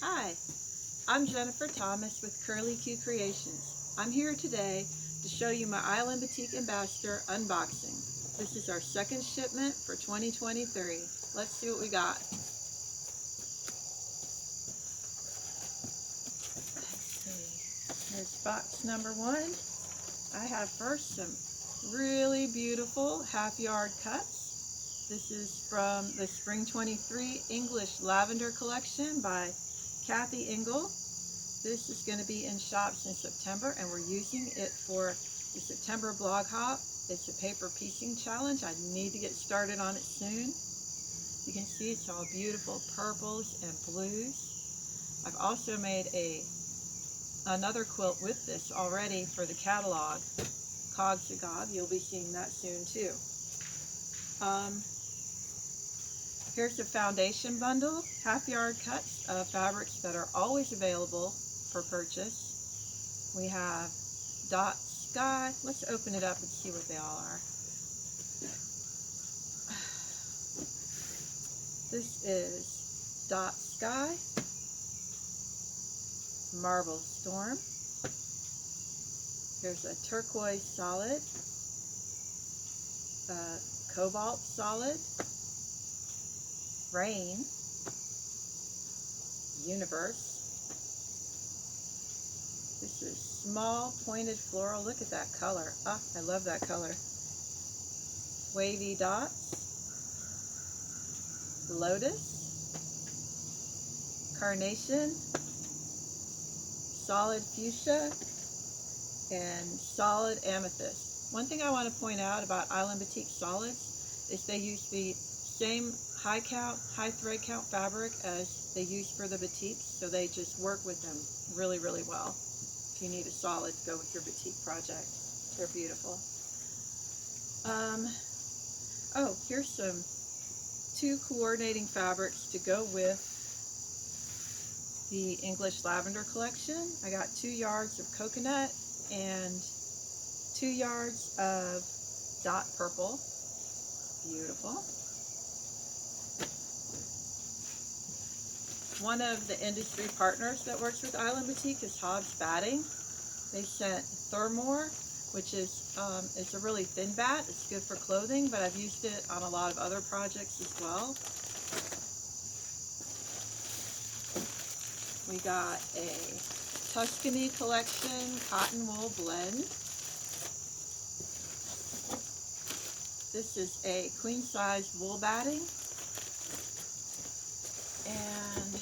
Hi, I'm Jennifer Thomas with Curly Q Creations. I'm here today to show you my Island Batik Ambassador unboxing. This is our second shipment for 2023. Let's see what we got. Let's see. Here's box number one. I have first some really beautiful half-yard cuts. This is from the Spring 23 English Lavender Collection by Kathy Engel. This is going to be in shops in September, and we're using it for the September blog hop. It's a paper piecing challenge. I need to get started on it soon. You can see it's all beautiful purples and blues. I've also made another quilt with this already for the catalog, Cogs to Gob. You'll be seeing that soon too. Here's the foundation bundle, half-yard cuts of fabrics that are always available for purchase. We have Dot Sky. Let's open it up and see what they all are. This is Dot Sky, Marble Storm. Here's a turquoise solid, cobalt solid, Rain, Universe. This is small pointed floral. Look at that color. Ah, I love that color. Wavy dots, Lotus, Carnation, solid fuchsia, and solid amethyst. One thing I want to point out about Island Batik solids is they use the same high thread count fabric as they use for the batiks, so they just work with them really, really well. If you need a solid to go with your batik project, they're beautiful. Oh, here's two coordinating fabrics to go with the English Lavender Collection. I got 2 yards of coconut and 2 yards of dot purple. Beautiful. One of the industry partners that works with Island Batik is Hobbs Batting. They sent Thermore, which is it's a really thin bat. It's good for clothing, but I've used it on a lot of other projects as well. We got a Tuscany Collection cotton wool blend. This is a queen size wool batting. And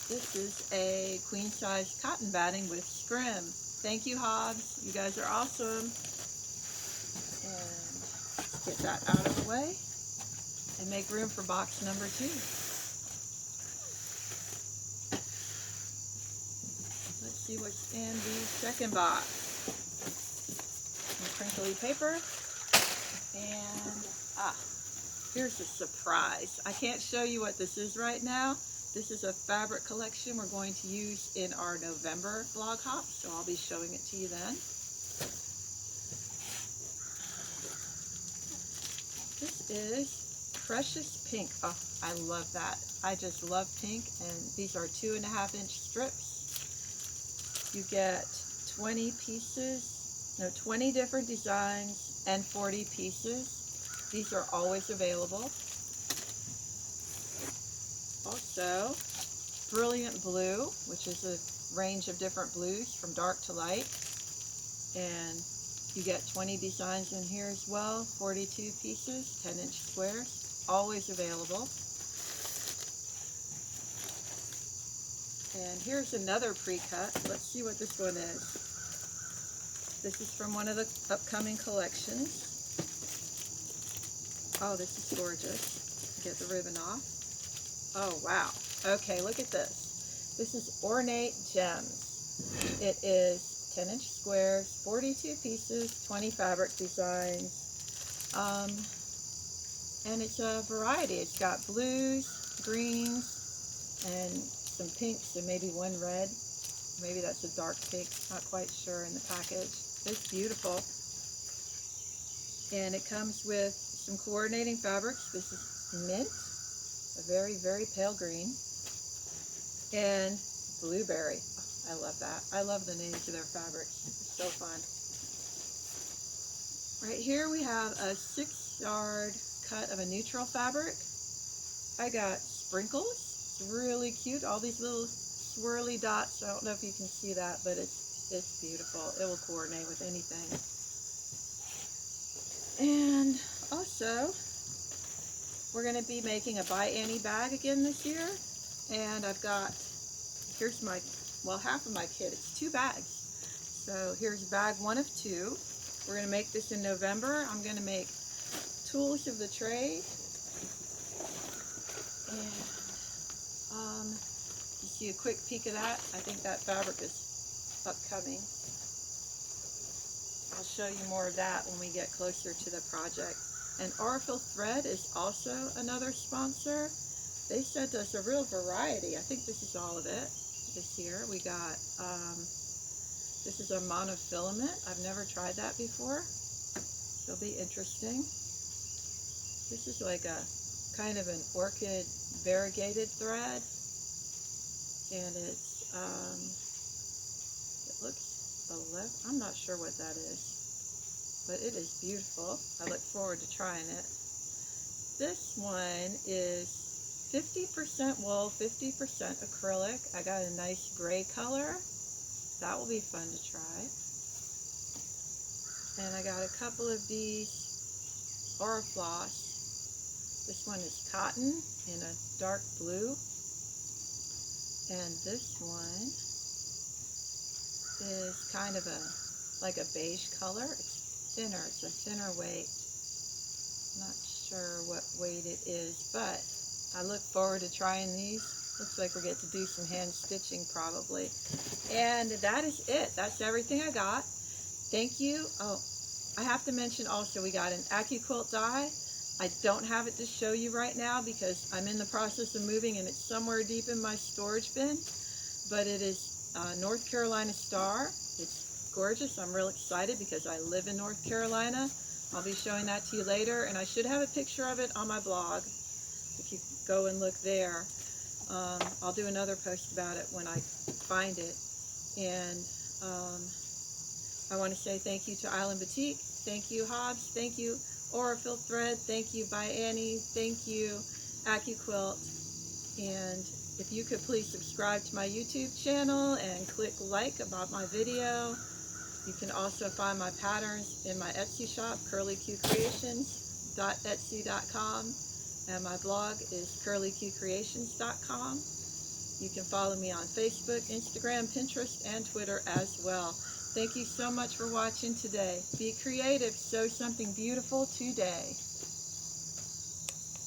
this is a queen size cotton batting with scrim. Thank you, Hobbs. You guys are awesome. And let's get that out of the way and make room for box number 2. Let's see what's in the second box. Some crinkly paper. And here's a surprise. I can't show you what this is right now. This is a fabric collection we're going to use in our November blog hop, so I'll be showing it to you then. This is Precious Pink. Oh, I love that. I just love pink, and these are 2.5-inch strips. You get 20 different designs and 40 pieces. These are always available. Also, Brilliant Blue, which is a range of different blues from dark to light. And you get 20 designs in here as well, 42 pieces, 10-inch squares, always available. And here's another pre-cut. Let's see what this one is. This is from one of the upcoming collections. Oh, this is gorgeous. Get the ribbon off. Oh, wow. Okay, look at this. This is Ornate Gems. It is 10-inch squares, 42 pieces, 20 fabric designs. And it's a variety. It's got blues, greens, and some pinks, and maybe one red. Maybe that's a dark pink. Not quite sure in the package. It's beautiful. And it comes with some coordinating fabrics. This is mint, a very, very pale green. and blueberry. Oh, I love that. I love the names of their fabrics. It's so fun. Right here we have a 6-yard cut of a neutral fabric. I got sprinkles. It's really cute. All these little swirly dots. I don't know if you can see that, but it's beautiful. It will coordinate with anything. And also, we're going to be making a ByAnnie bag again this year. And I've got, here's my, well, half of my kit. It's 2 bags. So here's bag 1 of 2. We're going to make this in November. I'm going to make tools of the trade. And you see a quick peek of that. I think that fabric is upcoming. I'll show you more of that when we get closer to the project. And Aurifil Thread is also another sponsor. They sent us a real variety. I think this is all of it this year. We got, this is a monofilament. I've never tried that before. It'll be interesting. This is like a kind of an orchid variegated thread. And it's, it looks 11, I'm not sure what that is, but it is beautiful. I look forward to trying it. This one is 50% wool, 50% acrylic. I got a nice gray color. That will be fun to try. And I got a couple of these Aurifloss. This one is cotton in a dark blue. And this one is kind of like a beige color. It's thinner. It's a thinner weight. Not sure what weight it is, but I look forward to trying these. Looks like we'll get to do some hand stitching probably. And that is it. That's everything I got. Thank you. Oh, I have to mention also we got an Accuquilt die. I don't have it to show you right now because I'm in the process of moving and it's somewhere deep in my storage bin. But it is North Carolina Star. It's gorgeous. I'm real excited because I live in North Carolina. I'll be showing that to you later, and I should have a picture of it on my blog if you go and look there. I'll do another post about it when I find it. And I want to say thank you to Island Batik. Thank you, Hobbs. Thank you, Aurifil Thread. Thank you, ByAnnie. Thank you, Accuquilt. And if you could please subscribe to my YouTube channel and click like about my video. You can also find my patterns in my Etsy shop, curlyqcreations.etsy.com. And my blog is curlyqcreations.com. You can follow me on Facebook, Instagram, Pinterest, and Twitter as well. Thank you so much for watching today. Be creative. Sew something beautiful today.